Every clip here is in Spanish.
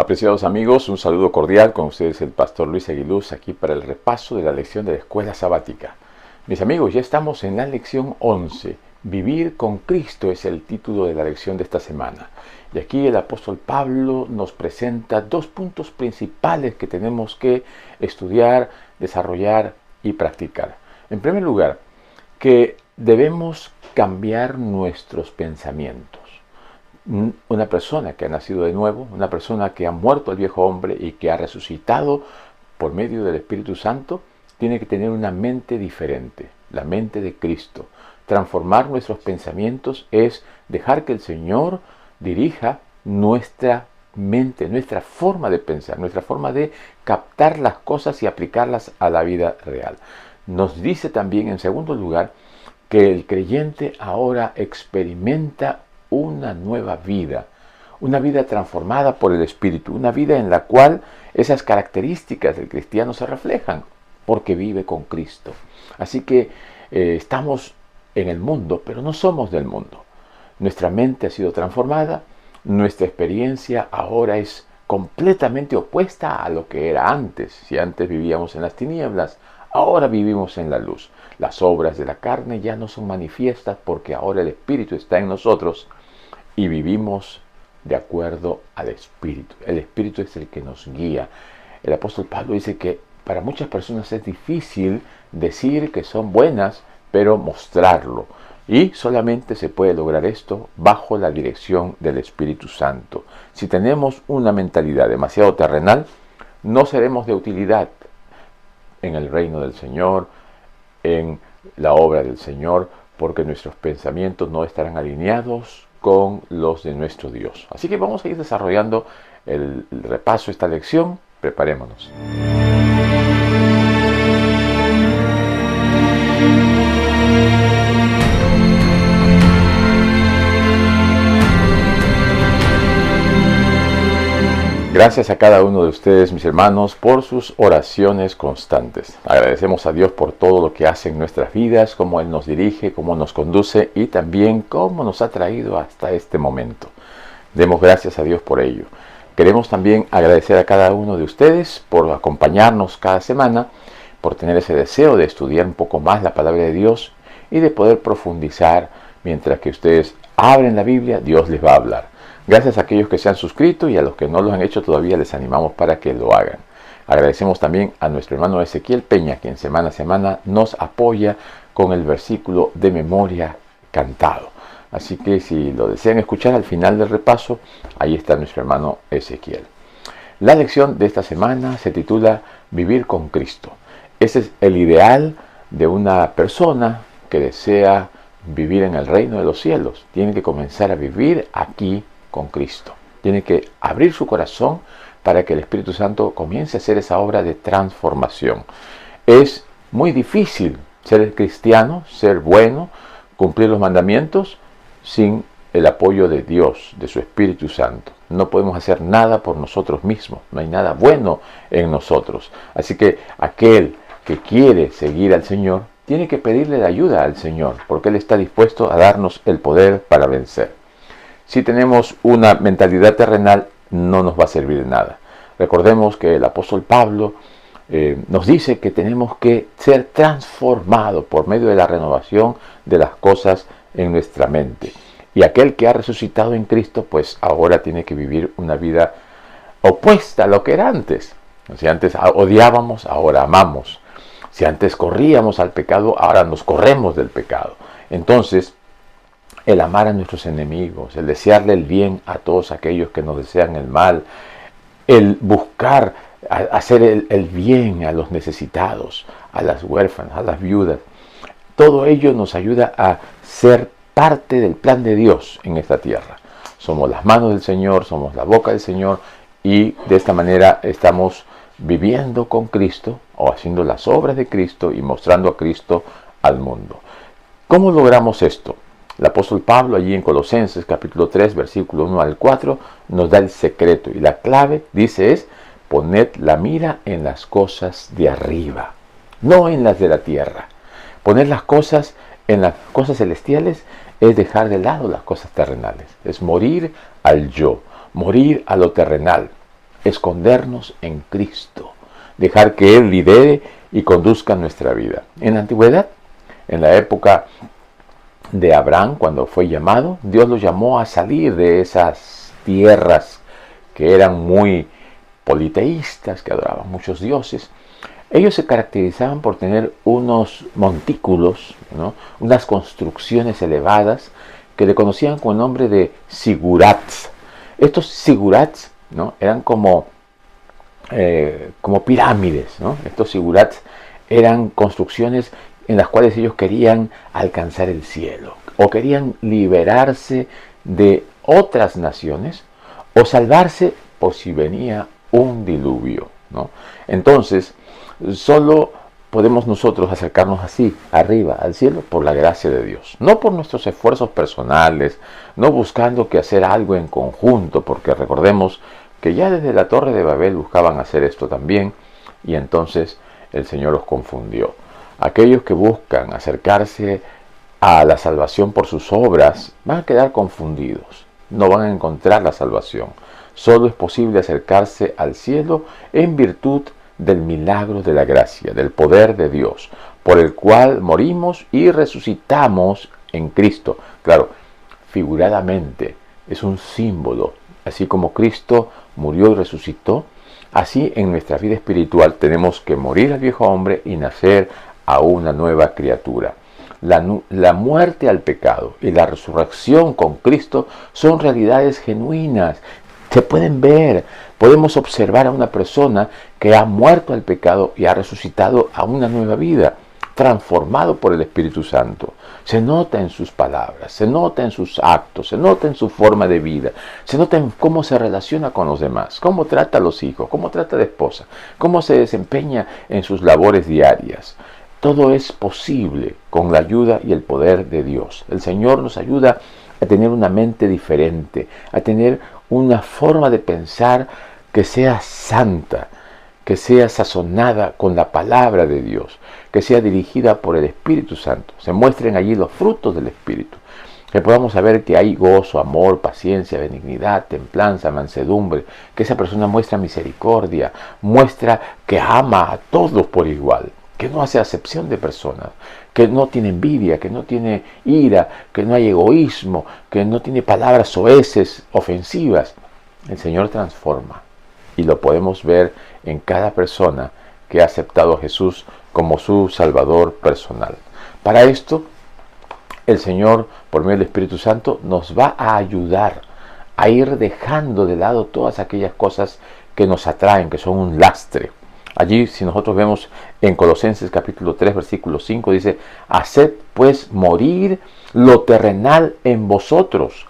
Apreciados amigos, un saludo cordial con ustedes el pastor Luis Aguiluz aquí para el repaso de la lección de la escuela sabática. Mis amigos, ya estamos en la lección 11. Vivir con Cristo es el título de la lección de esta semana. Y aquí el apóstol Pablo nos presenta dos puntos principales que tenemos que estudiar, desarrollar y practicar. En primer lugar, que debemos cambiar nuestros pensamientos. Una persona que ha nacido de nuevo, una persona que ha muerto el viejo hombre y que ha resucitado por medio del Espíritu Santo, tiene que tener una mente diferente, la mente de Cristo. Transformar nuestros pensamientos es dejar que el Señor dirija nuestra mente, nuestra forma de pensar, nuestra forma de captar las cosas y aplicarlas a la vida real. Nos dice también, en segundo lugar, que el creyente ahora experimenta una nueva vida, una vida transformada por el Espíritu, una vida en la cual esas características del cristiano se reflejan, porque vive con Cristo. Así que estamos en el mundo, pero no somos del mundo. Nuestra mente ha sido transformada, nuestra experiencia ahora es completamente opuesta a lo que era antes. Si antes vivíamos en las tinieblas, ahora vivimos en la luz. Las obras de la carne ya no son manifiestas porque ahora el Espíritu está en nosotros y vivimos de acuerdo al Espíritu. El Espíritu es el que nos guía. El apóstol Pablo dice que para muchas personas es difícil decir que son buenas, pero mostrarlo. Y solamente se puede lograr esto bajo la dirección del Espíritu Santo. Si tenemos una mentalidad demasiado terrenal, no seremos de utilidad en el reino del Señor, en la obra del Señor, porque nuestros pensamientos no estarán alineados con los de nuestro Dios. Así que vamos a ir desarrollando el repaso de esta lección. Preparémonos. Gracias a cada uno de ustedes, mis hermanos, por sus oraciones constantes. Agradecemos a Dios por todo lo que hace en nuestras vidas, cómo Él nos dirige, cómo nos conduce y también cómo nos ha traído hasta este momento. Demos gracias a Dios por ello. Queremos también agradecer a cada uno de ustedes por acompañarnos cada semana, por tener ese deseo de estudiar un poco más la palabra de Dios y de poder profundizar. Mientras que ustedes abren la Biblia, Dios les va a hablar. Gracias a aquellos que se han suscrito y a los que no lo han hecho todavía les animamos para que lo hagan. Agradecemos también a nuestro hermano Ezequiel Peña, quien semana a semana nos apoya con el versículo de memoria cantado. Así que si lo desean escuchar al final del repaso, ahí está nuestro hermano Ezequiel. La lección de esta semana se titula Vivir con Cristo. Ese es el ideal de una persona que desea vivir en el reino de los cielos. Tiene que comenzar a vivir aquí con Cristo. Tiene que abrir su corazón para que el Espíritu Santo comience a hacer esa obra de transformación. Es muy difícil ser cristiano, ser bueno, cumplir los mandamientos sin el apoyo de Dios, de su Espíritu Santo. No podemos hacer nada por nosotros mismos, no hay nada bueno en nosotros. Así que aquel que quiere seguir al Señor tiene que pedirle la ayuda al Señor, porque Él está dispuesto a darnos el poder para vencer. Si tenemos una mentalidad terrenal, no nos va a servir de nada. Recordemos que el apóstol Pablo nos dice que tenemos que ser transformados por medio de la renovación de las cosas en nuestra mente. Y aquel que ha resucitado en Cristo, pues ahora tiene que vivir una vida opuesta a lo que era antes. Si antes odiábamos, ahora amamos. Si antes corríamos al pecado, ahora nos corremos del pecado. Entonces, el amar a nuestros enemigos, el desearle el bien a todos aquellos que nos desean el mal, el buscar hacer el bien a los necesitados, a las huérfanas, a las viudas. Todo ello nos ayuda a ser parte del plan de Dios en esta tierra. Somos las manos del Señor, somos la boca del Señor y de esta manera estamos viviendo con Cristo o haciendo las obras de Cristo y mostrando a Cristo al mundo. ¿Cómo logramos esto? El apóstol Pablo allí en Colosenses capítulo 3 versículo 1 al 4 nos da el secreto y la clave dice es poned la mira en las cosas de arriba, no en las de la tierra. Poner las cosas en las cosas celestiales es dejar de lado las cosas terrenales, es morir al yo, morir a lo terrenal. escondernos en Cristo, dejar que Él lidere y conduzca nuestra vida. En la antigüedad, en la época de Abraham, cuando fue llamado, Dios lo llamó a salir de esas tierras que eran muy politeístas, que adoraban muchos dioses. Ellos se caracterizaban por tener unos montículos, ¿no?, unas construcciones elevadas que le conocían con el nombre de sigurats. Estos sigurats, ¿no?, eran como pirámides, ¿no? Estos sigurats eran construcciones en las cuales ellos querían alcanzar el cielo, o querían liberarse de otras naciones, o salvarse por si venía un diluvio, ¿no? Entonces, solo podemos nosotros acercarnos así, arriba, al cielo, por la gracia de Dios. No por nuestros esfuerzos personales, no buscando que hacer algo en conjunto, porque recordemos que ya desde la Torre de Babel buscaban hacer esto también, y entonces el Señor los confundió. Aquellos que buscan acercarse a la salvación por sus obras van a quedar confundidos, no van a encontrar la salvación. Solo es posible acercarse al cielo en virtud del milagro de la gracia, del poder de Dios, por el cual morimos y resucitamos en Cristo. Claro, figuradamente, es un símbolo. Así como Cristo murió y resucitó, así en nuestra vida espiritual tenemos que morir al viejo hombre y nacer a una nueva criatura. La muerte al pecado y la resurrección con Cristo son realidades genuinas. Se pueden ver, podemos observar a una persona que ha muerto al pecado y ha resucitado a una nueva vida, transformado por el Espíritu Santo. Se nota en sus palabras, se nota en sus actos, se nota en su forma de vida, se nota en cómo se relaciona con los demás, cómo trata a los hijos, cómo trata a la esposa, cómo se desempeña en sus labores diarias. Todo es posible con la ayuda y el poder de Dios. El Señor nos ayuda a tener una mente diferente, a tener una forma de pensar que sea santa, que sea sazonada con la palabra de Dios, que sea dirigida por el Espíritu Santo. Se muestren allí los frutos del Espíritu, que podamos saber que hay gozo, amor, paciencia, benignidad, templanza, mansedumbre, que esa persona muestra misericordia, muestra que ama a todos por igual, que no hace acepción de personas, que no tiene envidia, que no tiene ira, que no hay egoísmo, que no tiene palabras soeces, ofensivas. El Señor transforma, y lo podemos ver en cada persona que ha aceptado a Jesús como su Salvador personal. Para esto, el Señor, por medio del Espíritu Santo, nos va a ayudar a ir dejando de lado todas aquellas cosas que nos atraen, que son un lastre. Allí, si nosotros vemos en Colosenses capítulo 3, versículo 5, dice: haced pues morir lo terrenal en vosotros.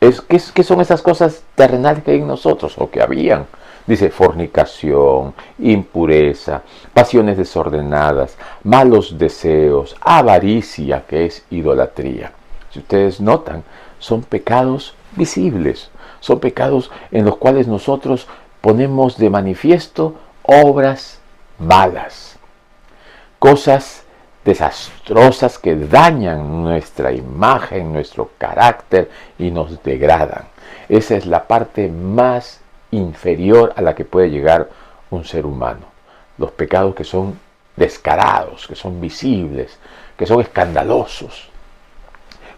¿Qué son esas cosas terrenales que hay en nosotros, o que habían? Dice: fornicación, impureza, pasiones desordenadas, malos deseos, avaricia, que es idolatría. Si ustedes notan, son pecados visibles, son pecados en los cuales nosotros ponemos de manifiesto obras malas, cosas desastrosas que dañan nuestra imagen, nuestro carácter y nos degradan. Esa es la parte más inferior a la que puede llegar un ser humano. Los pecados que son descarados, que son visibles, que son escandalosos.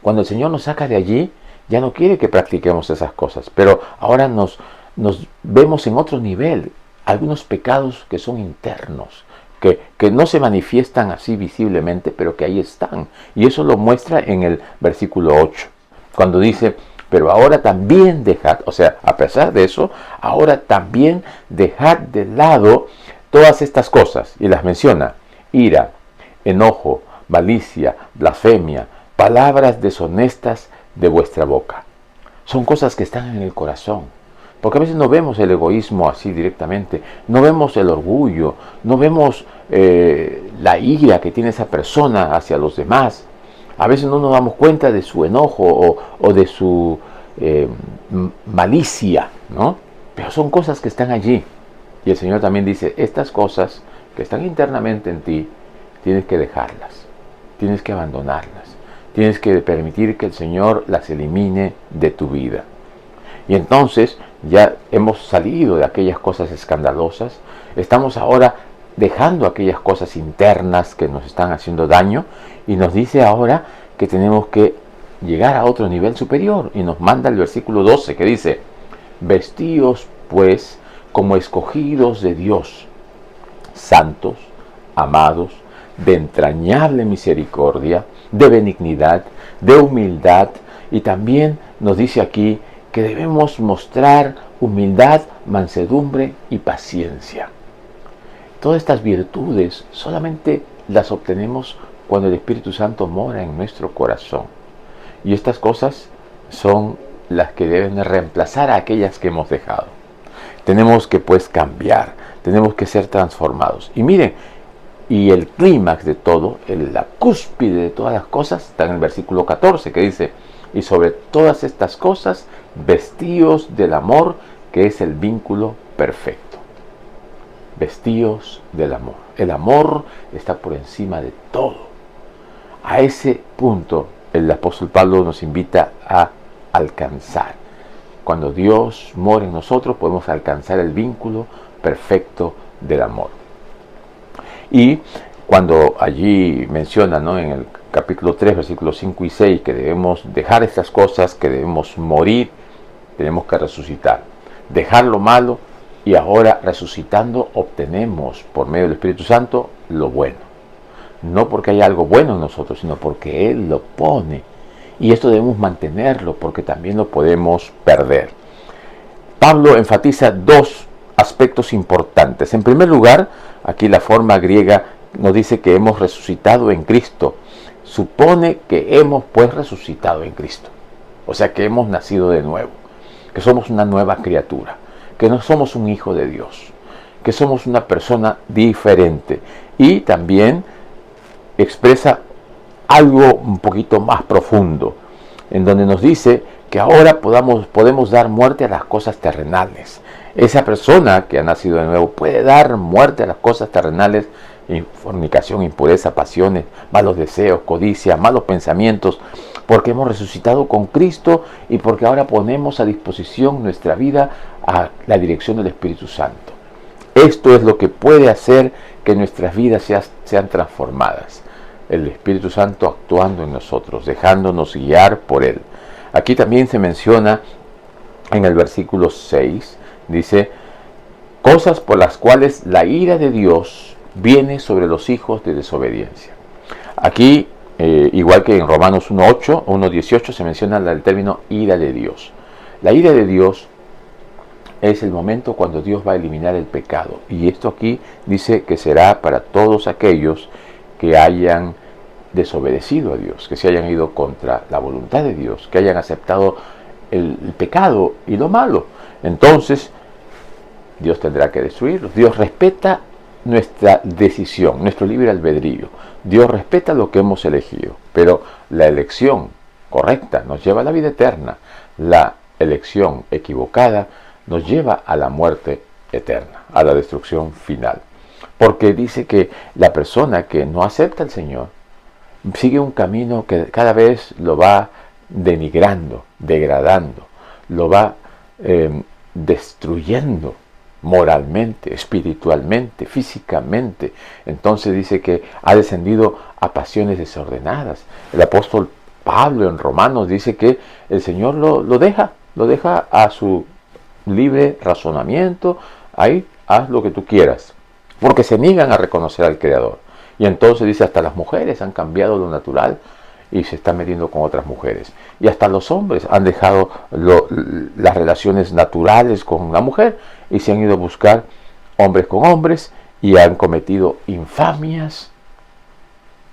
Cuando el Señor nos saca de allí, ya no quiere que practiquemos esas cosas, pero ahora nos vemos en otro nivel. Algunos pecados que son internos, que no se manifiestan así visiblemente, pero que ahí están. Y eso lo muestra en el versículo 8, cuando dice: pero ahora también dejad, o sea, a pesar de eso, ahora también dejad de lado todas estas cosas, y las menciona: ira, enojo, malicia, blasfemia, palabras deshonestas de vuestra boca. Son cosas que están en el corazón. Porque a veces no vemos el egoísmo así directamente, no vemos el orgullo, no vemos la ira que tiene esa persona hacia los demás. A veces no nos damos cuenta de su enojo o de su malicia, ¿no? Pero son cosas que están allí. Y el Señor también dice: estas cosas que están internamente en ti, tienes que dejarlas, tienes que abandonarlas, tienes que permitir que el Señor las elimine de tu vida. Y entonces ya hemos salido de aquellas cosas escandalosas, estamos ahora dejando aquellas cosas internas que nos están haciendo daño, y nos dice ahora que tenemos que llegar a otro nivel superior, y nos manda el versículo 12 que dice: vestíos pues como escogidos de Dios, santos, amados, de entrañable misericordia, de benignidad, de humildad. Y también nos dice aquí que debemos mostrar humildad, mansedumbre y paciencia. Todas estas virtudes solamente las obtenemos cuando el Espíritu Santo mora en nuestro corazón. Y estas cosas son las que deben reemplazar a aquellas que hemos dejado. Tenemos que pues cambiar, tenemos que ser transformados. Y miren, y el clímax de todo, la cúspide de todas las cosas, está en el versículo 14 que dice: y sobre todas estas cosas, vestíos del amor, que es el vínculo perfecto. Vestíos del amor. El amor está por encima de todo. A ese punto el apóstol Pablo nos invita a alcanzar. Cuando Dios mora en nosotros, podemos alcanzar el vínculo perfecto del amor. Y cuando allí menciona, ¿no?, en el capítulo 3, versículos 5 y 6, que debemos dejar estas cosas, que debemos morir, tenemos que resucitar, dejar lo malo, y ahora resucitando obtenemos por medio del Espíritu Santo lo bueno. No porque haya algo bueno en nosotros, sino porque Él lo pone. Y esto debemos mantenerlo, porque también lo podemos perder. Pablo enfatiza dos aspectos importantes. En primer lugar, aquí la forma griega nos dice que hemos resucitado en Cristo. Supone que hemos pues resucitado en Cristo. O sea que hemos nacido de nuevo, que somos una nueva criatura, que no somos un hijo de Dios, que somos una persona diferente. Y también expresa algo un poquito más profundo, en donde nos dice que ahora podemos dar muerte a las cosas terrenales. Esa persona que ha nacido de nuevo puede dar muerte a las cosas terrenales: fornicación, impureza, pasiones, malos deseos, codicia, malos pensamientos, porque hemos resucitado con Cristo y porque ahora ponemos a disposición nuestra vida a la dirección del Espíritu Santo. Esto es lo que puede hacer que nuestras vidas sean transformadas. El Espíritu Santo actuando en nosotros, dejándonos guiar por Él. Aquí también se menciona en el versículo 6, dice: cosas por las cuales la ira de Dios viene sobre los hijos de desobediencia. Aquí, igual que en Romanos 1:8 o 1:18, se menciona el término ira de Dios. La ira de Dios es el momento cuando Dios va a eliminar el pecado. Y esto aquí dice que será para todos aquellos que hayan desobedecido a Dios, que se hayan ido contra la voluntad de Dios, que hayan aceptado el pecado y lo malo. Entonces, Dios tendrá que destruirlos. Dios respeta nuestra decisión, nuestro libre albedrío. Dios respeta lo que hemos elegido, pero la elección correcta nos lleva a la vida eterna. La elección equivocada nos lleva a la muerte eterna, a la destrucción final. Porque dice que la persona que no acepta al Señor sigue un camino que cada vez lo va denigrando, degradando, lo va destruyendo moralmente, espiritualmente, físicamente. Entonces dice que ha descendido a pasiones desordenadas. El apóstol Pablo en Romanos dice que el Señor lo deja a su libre razonamiento. Ahí haz lo que tú quieras, porque se niegan a reconocer al Creador. Y entonces dice, hasta las mujeres han cambiado lo natural y se están metiendo con otras mujeres. Y hasta los hombres han dejado las relaciones naturales con la mujer y se han ido a buscar hombres con hombres y han cometido infamias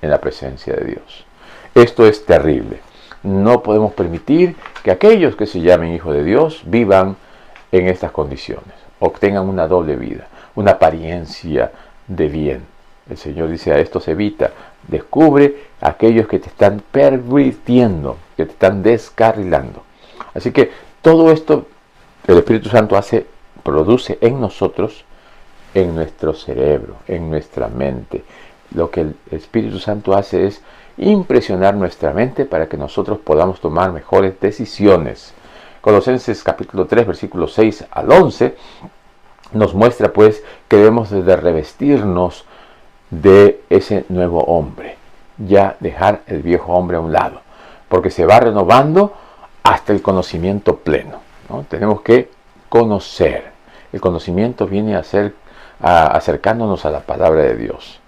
en la presencia de Dios. Esto es terrible. No podemos permitir que aquellos que se llamen hijos de Dios vivan en estas condiciones, obtengan una doble vida, una apariencia de bien. El Señor dice, a esto se evita. Descubre a aquellos que te están pervirtiendo, que te están descarrilando. Así que todo esto el Espíritu Santo produce en nosotros, en nuestro cerebro, en nuestra mente. Lo que el Espíritu Santo hace es impresionar nuestra mente para que nosotros podamos tomar mejores decisiones Colosenses capítulo 3, versículos 6 al 11, nos muestra pues que debemos de revestirnos de ese nuevo hombre, ya dejar el viejo hombre a un lado, porque se va renovando hasta el conocimiento pleno, ¿no? Tenemos que conocer. El conocimiento viene a ser acercándonos a la palabra de Dios,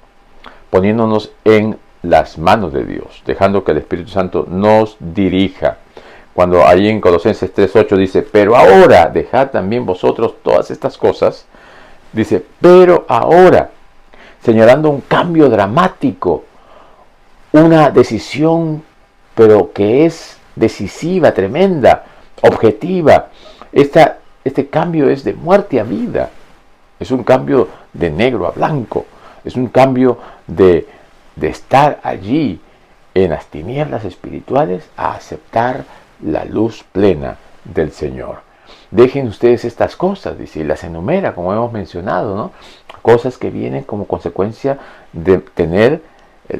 poniéndonos en las manos de Dios, dejando que el Espíritu Santo nos dirija. Cuando ahí en Colosenses 3:8 dice, pero ahora dejad también vosotros todas estas cosas, dice, pero ahora, señalando un cambio dramático, una decisión, pero que es decisiva, tremenda, objetiva. Este cambio es de muerte a vida, es un cambio de negro a blanco, es un cambio de estar allí en las tinieblas espirituales a aceptar la luz plena del Señor. Dejen ustedes estas cosas, dice, y las enumera, como hemos mencionado, ¿no? Cosas que vienen como consecuencia de tener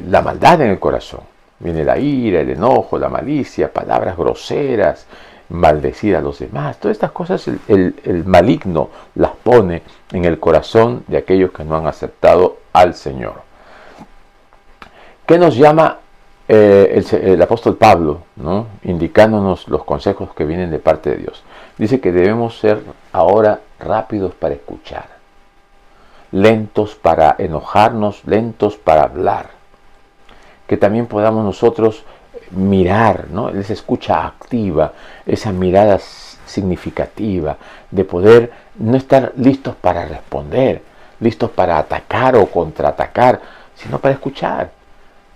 la maldad en el corazón. Viene la ira, el enojo, la malicia, palabras groseras, maldecir a los demás. Todas estas cosas el maligno las pone en el corazón de aquellos que no han aceptado al Señor. ¿Qué nos llama el apóstol Pablo, ¿no? Indicándonos los consejos que vienen de parte de Dios? Dice que debemos ser ahora rápidos para escuchar, lentos para enojarnos, lentos para hablar. Que también podamos nosotros mirar, ¿no? Esa escucha activa, esa mirada significativa, de poder no estar listos para responder, listos para atacar o contraatacar, sino para escuchar,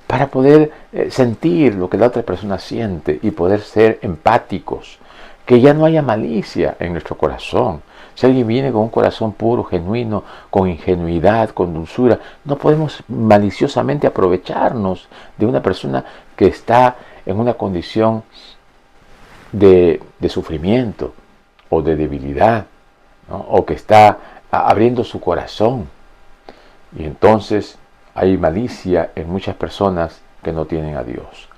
para poder sentir lo que la otra persona siente y poder ser empáticos, que ya no haya malicia en nuestro corazón. Si alguien viene con un corazón puro, genuino, con ingenuidad, con dulzura, no podemos maliciosamente aprovecharnos de una persona que está en una condición de sufrimiento o de debilidad, ¿no? O que está abriendo su corazón. Y entonces hay malicia en muchas personas que no tienen a Dios.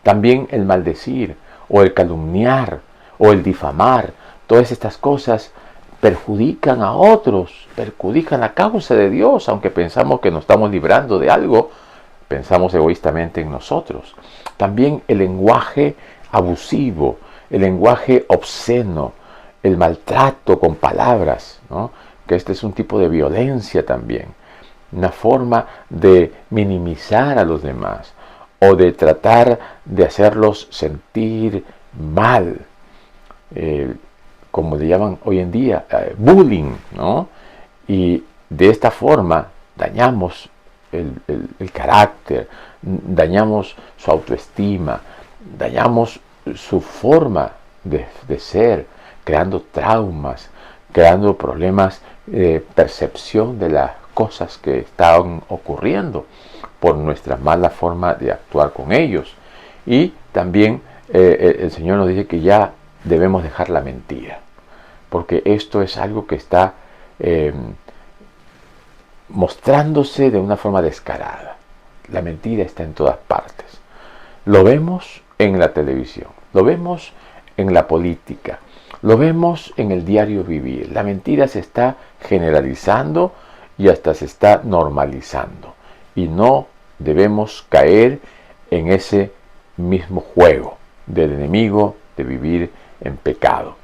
También el maldecir o el calumniar o el difamar, todas estas cosas perjudican a otros, perjudican la causa de Dios. Aunque pensamos que nos estamos librando de algo, pensamos egoístamente en nosotros. También el lenguaje abusivo, el lenguaje obsceno, el maltrato con palabras, ¿no? Que este es un tipo de violencia también, una forma de minimizar a los demás o de tratar de hacerlos sentir mal, como le llaman hoy en día, bullying, ¿no? Y de esta forma dañamos el carácter, dañamos su autoestima, dañamos su forma de ser, creando traumas, creando problemas de percepción de las cosas que están ocurriendo por nuestra mala forma de actuar con ellos. Y también el Señor nos dice que ya debemos dejar la mentira, porque esto es algo que está mostrándose de una forma descarada. La mentira está en todas partes. Lo vemos en la televisión, lo vemos en la política, lo vemos en el diario vivir. La mentira se está generalizando y hasta se está normalizando. Y no debemos caer en ese mismo juego del enemigo de vivir en pecado.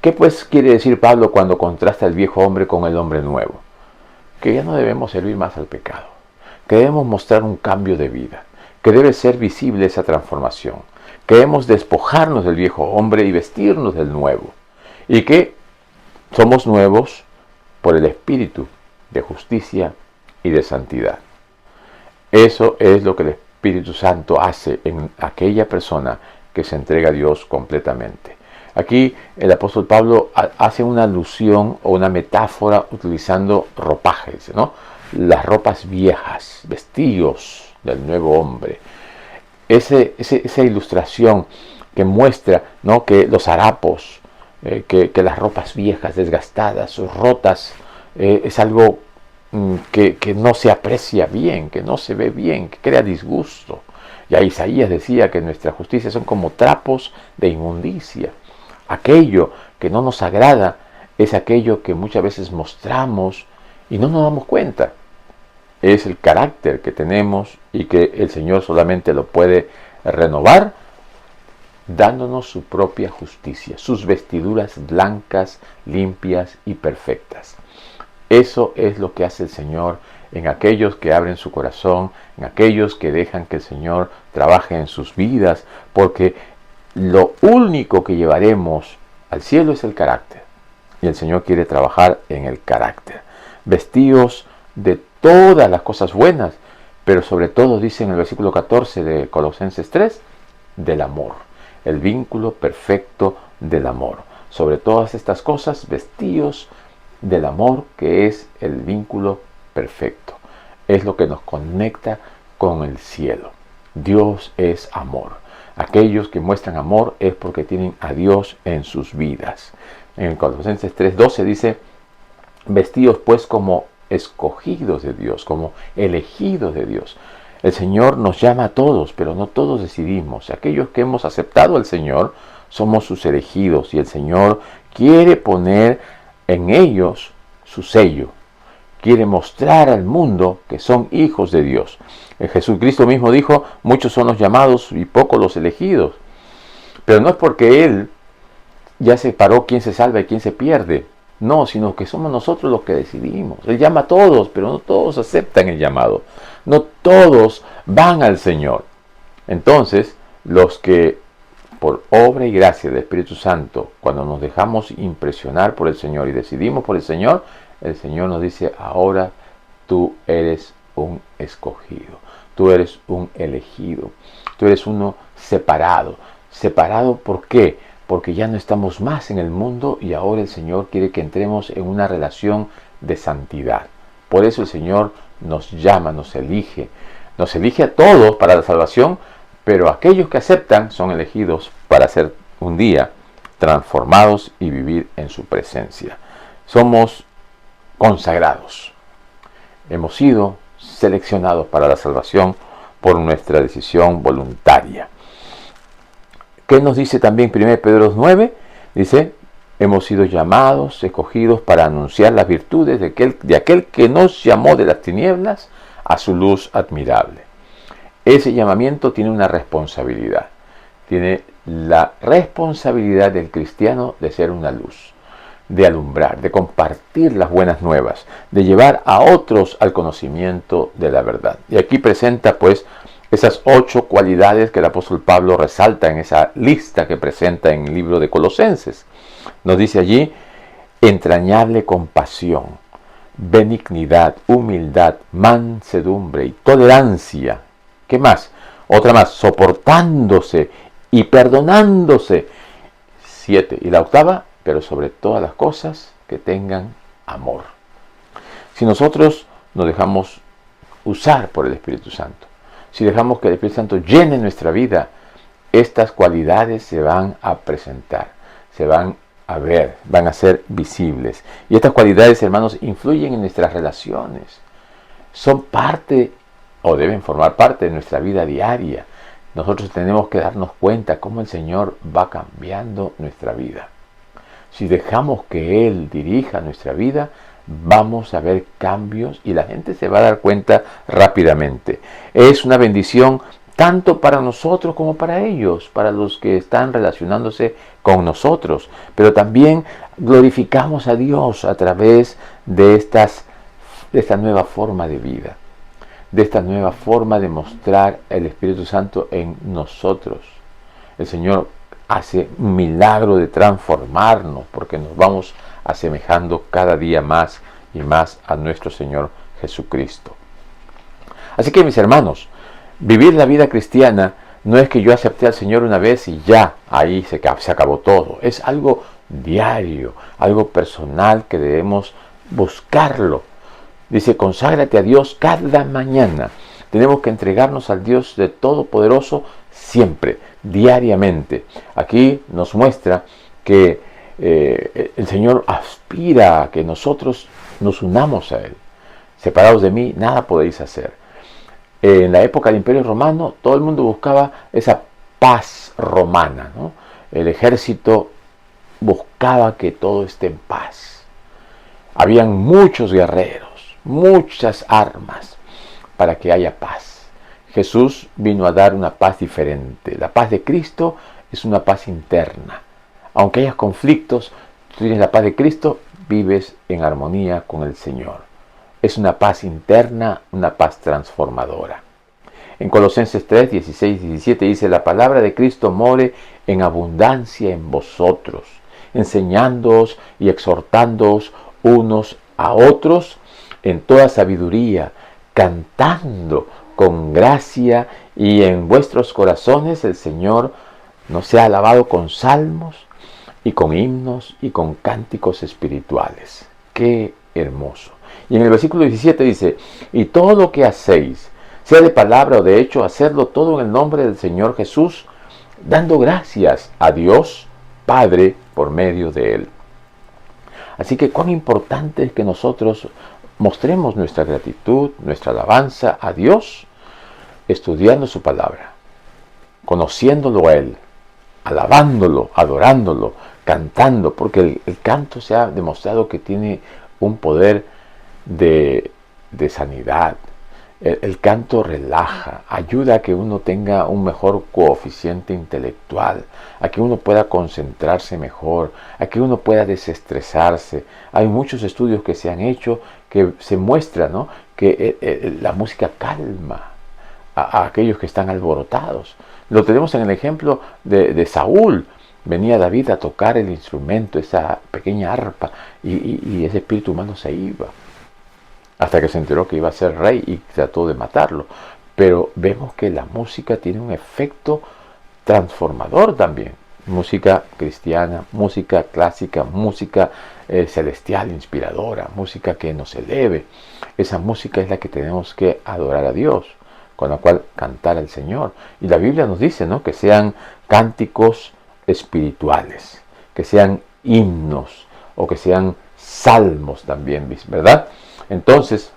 ¿Qué pues quiere decir Pablo cuando contrasta el viejo hombre con el hombre nuevo? Que ya no debemos servir más al pecado, que debemos mostrar un cambio de vida, que debe ser visible esa transformación, que debemos despojarnos del viejo hombre y vestirnos del nuevo, y que somos nuevos por el Espíritu de justicia y de santidad. Eso es lo que el Espíritu Santo hace en aquella persona que se entrega a Dios completamente. Aquí el apóstol Pablo hace una alusión o una metáfora utilizando ropajes, ¿no? Las ropas viejas, vestidos del nuevo hombre. Esa ilustración que muestra, ¿no? Que los harapos, que las ropas viejas, desgastadas, rotas, es algo que no se aprecia bien, que no se ve bien, que crea disgusto. Ya Isaías decía que nuestra justicia son como trapos de inmundicia. Aquello que no nos agrada es aquello que muchas veces mostramos y no nos damos cuenta. Es el carácter que tenemos y que el Señor solamente lo puede renovar dándonos su propia justicia, sus vestiduras blancas, limpias y perfectas. Eso es lo que hace el Señor en aquellos que abren su corazón, en aquellos que dejan que el Señor trabaje en sus vidas, porque lo único que llevaremos al cielo es el carácter. Y el Señor quiere trabajar en el carácter. Vestidos de todas las cosas buenas, pero sobre todo, dice en el versículo 14 de Colosenses 3, del amor. El vínculo perfecto del amor. Sobre todas estas cosas, vestidos del amor, que es el vínculo perfecto. Es lo que nos conecta con el cielo. Dios es amor. Aquellos que muestran amor es porque tienen a Dios en sus vidas. En Colosenses 3:12 dice, vestidos pues como escogidos de Dios, como elegidos de Dios. El Señor nos llama a todos, pero no todos decidimos. Aquellos que hemos aceptado al Señor somos sus elegidos y el Señor quiere poner en ellos su sello. Quiere mostrar al mundo que son hijos de Dios. Jesucristo mismo dijo, muchos son los llamados y pocos los elegidos. Pero no es porque Él ya separó quién se salva y quién se pierde. No, sino que somos nosotros los que decidimos. Él llama a todos, pero no todos aceptan el llamado. No todos van al Señor. Entonces, los que por obra y gracia del Espíritu Santo, cuando nos dejamos impresionar por el Señor y decidimos por el Señor nos dice, ahora tú eres un escogido, tú eres un elegido, tú eres uno separado. ¿Separado por qué? Porque ya no estamos más en el mundo y ahora el Señor quiere que entremos en una relación de santidad. Por eso el Señor nos llama, nos elige a todos para la salvación, pero aquellos que aceptan son elegidos para ser un día transformados y vivir en su presencia. Somos consagrados. Hemos sido seleccionados para la salvación por nuestra decisión voluntaria. ¿Qué nos dice también 1 Pedro 9? Dice, hemos sido llamados, escogidos para anunciar las virtudes de aquel que nos llamó de las tinieblas a su luz admirable. Ese llamamiento tiene una responsabilidad. Tiene la responsabilidad del cristiano de ser una luz, de alumbrar, de compartir las buenas nuevas, de llevar a otros al conocimiento de la verdad. Y aquí presenta pues esas 8 cualidades que el apóstol Pablo resalta en esa lista que presenta en el libro de Colosenses. Nos dice allí, entrañable compasión, benignidad, humildad, mansedumbre y tolerancia. ¿Qué más? Otra más, soportándose y perdonándose. 7. Y la octava, pero sobre todas las cosas, que tengan amor. Si nosotros nos dejamos usar por el Espíritu Santo, si dejamos que el Espíritu Santo llene nuestra vida, estas cualidades se van a presentar, se van a ver, van a ser visibles. Y estas cualidades, hermanos, influyen en nuestras relaciones. Son parte o deben formar parte de nuestra vida diaria. Nosotros tenemos que darnos cuenta cómo el Señor va cambiando nuestra vida. Si dejamos que Él dirija nuestra vida, vamos a ver cambios y la gente se va a dar cuenta rápidamente. Es una bendición tanto para nosotros como para ellos, para los que están relacionándose con nosotros. Pero también glorificamos a Dios a través de esta nueva forma de vida, de esta nueva forma de mostrar el Espíritu Santo en nosotros. El Señor hace un milagro de transformarnos porque nos vamos asemejando cada día más y más a nuestro Señor Jesucristo. Así que, mis hermanos, vivir la vida cristiana no es que yo acepté al Señor una vez y ya, ahí se acabó todo. Es algo diario, algo personal que debemos buscarlo. Dice, conságrate a Dios cada mañana. Tenemos que entregarnos al Dios de Todopoderoso siempre, diariamente. Aquí nos muestra que el Señor aspira a que nosotros nos unamos a Él. Separados de mí, nada podéis hacer. En la época del Imperio Romano, todo el mundo buscaba esa paz romana, ¿no? El ejército buscaba que todo esté en paz. Habían muchos guerreros, muchas armas para que haya paz. Jesús vino a dar una paz diferente. La paz de Cristo es una paz interna. Aunque haya conflictos, tú tienes la paz de Cristo, vives en armonía con el Señor. Es una paz interna, una paz transformadora. En Colosenses 3, 16 y 17 dice: la palabra de Cristo more en abundancia en vosotros, enseñándoos y exhortándoos unos a otros en toda sabiduría, cantando con gracia y en vuestros corazones el Señor nos sea alabado con salmos y con himnos y con cánticos espirituales. ¡Qué hermoso! Y en el versículo 17 dice: y todo lo que hacéis, sea de palabra o de hecho, hacedlo todo en el nombre del Señor Jesús, dando gracias a Dios Padre por medio de Él. Así que cuán importante es que nosotros mostremos nuestra gratitud, nuestra alabanza a Dios, estudiando su palabra, conociéndolo a Él, alabándolo, adorándolo, cantando, porque el canto se ha demostrado que tiene un poder de sanidad. El canto relaja, ayuda a que uno tenga un mejor coeficiente intelectual, a que uno pueda concentrarse mejor, a que uno pueda desestresarse. Hay muchos estudios que se han hecho que se muestra, ¿no?, que la música calma a aquellos que están alborotados. Lo tenemos en el ejemplo de Saúl. Venía David a tocar el instrumento, esa pequeña arpa, y ese espíritu humano se iba, hasta que se enteró que iba a ser rey y trató de matarlo. Pero vemos que la música tiene un efecto transformador también. Música cristiana, música clásica, música celestial, inspiradora, música que nos eleve. Esa música es la que tenemos que adorar a Dios, con la cual cantar al Señor. Y la Biblia nos dice, ¿no?, que sean cánticos espirituales, que sean himnos o que sean salmos también, ¿verdad? Entonces,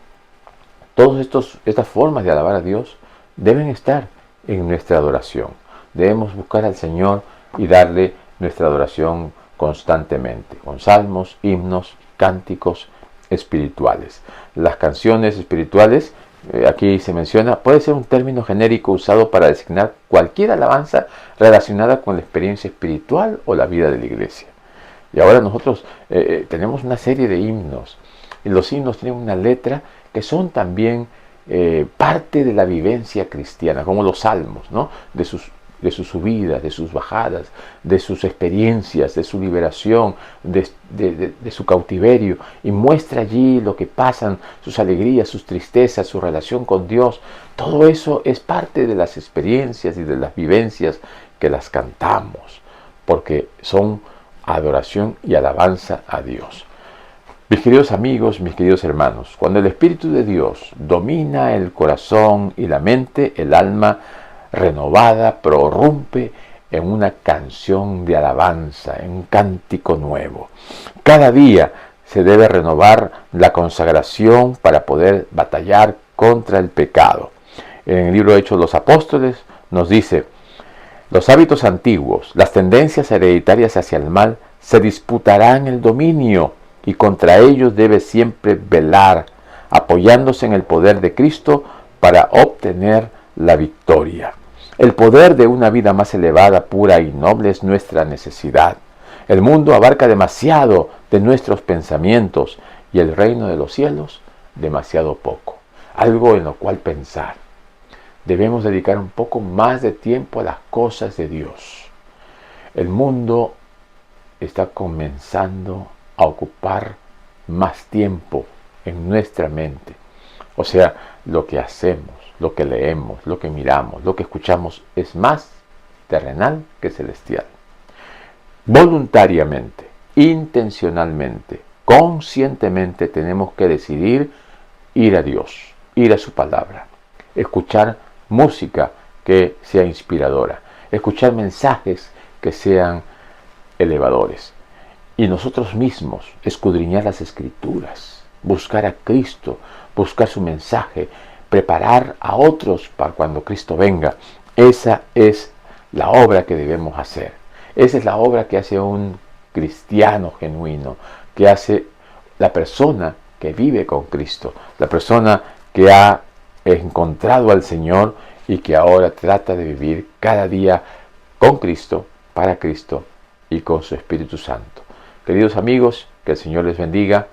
todas estas formas de alabar a Dios deben estar en nuestra adoración. Debemos buscar al Señor y darle nuestra adoración constantemente, con salmos, himnos, cánticos espirituales. Las canciones espirituales, aquí se menciona, puede ser un término genérico usado para designar cualquier alabanza relacionada con la experiencia espiritual o la vida de la iglesia. Y ahora nosotros tenemos una serie de himnos. Y los himnos tienen una letra que son también parte de la vivencia cristiana, como los salmos, ¿no?, de sus subidas, de sus bajadas, de sus experiencias, de su liberación, de su cautiverio, y muestra allí lo que pasan, sus alegrías, sus tristezas, su relación con Dios. Todo eso es parte de las experiencias y de las vivencias que las cantamos, porque son adoración y alabanza a Dios. Mis queridos amigos, mis queridos hermanos, cuando el Espíritu de Dios domina el corazón y la mente, el alma renovada prorrumpe en una canción de alabanza, en un cántico nuevo. Cada día se debe renovar la consagración para poder batallar contra el pecado. En el libro de Hechos de los Apóstoles nos dice: los hábitos antiguos, las tendencias hereditarias hacia el mal, se disputarán el dominio, y contra ellos debe siempre velar, apoyándose en el poder de Cristo para obtener la victoria. El poder de una vida más elevada, pura y noble es nuestra necesidad. El mundo abarca demasiado de nuestros pensamientos y el reino de los cielos demasiado poco. Algo en lo cual pensar. Debemos dedicar un poco más de tiempo a las cosas de Dios. El mundo está comenzando a ocupar más tiempo en nuestra mente. O sea, lo que hacemos, lo que leemos, lo que miramos, lo que escuchamos es más terrenal que celestial. Voluntariamente, intencionalmente, conscientemente tenemos que decidir ir a Dios, ir a su palabra, escuchar música que sea inspiradora, escuchar mensajes que sean elevadores. Y nosotros mismos escudriñar las Escrituras, buscar a Cristo, buscar su mensaje, preparar a otros para cuando Cristo venga. Esa es la obra que debemos hacer. Esa es la obra que hace un cristiano genuino, que hace la persona que vive con Cristo, la persona que ha encontrado al Señor y que ahora trata de vivir cada día con Cristo, para Cristo y con su Espíritu Santo. Queridos amigos, que el Señor les bendiga,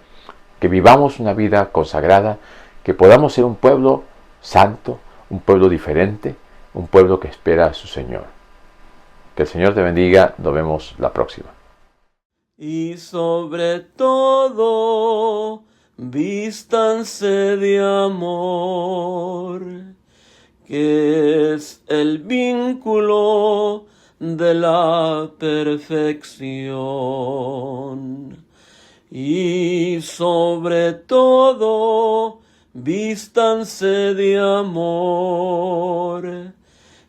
que vivamos una vida consagrada, que podamos ser un pueblo santo, un pueblo diferente, un pueblo que espera a su Señor. Que el Señor te bendiga, nos vemos la próxima. Y sobre todo, vístanse de amor, que es el vínculo de la perfección. Y sobre todo, vístanse de amor,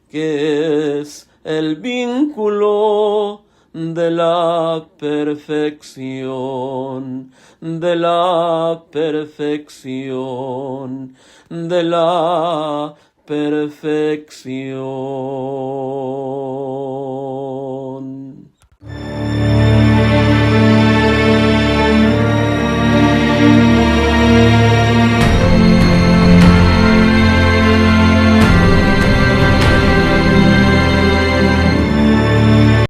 que es el vínculo de la perfección, de la perfección, de la perfección.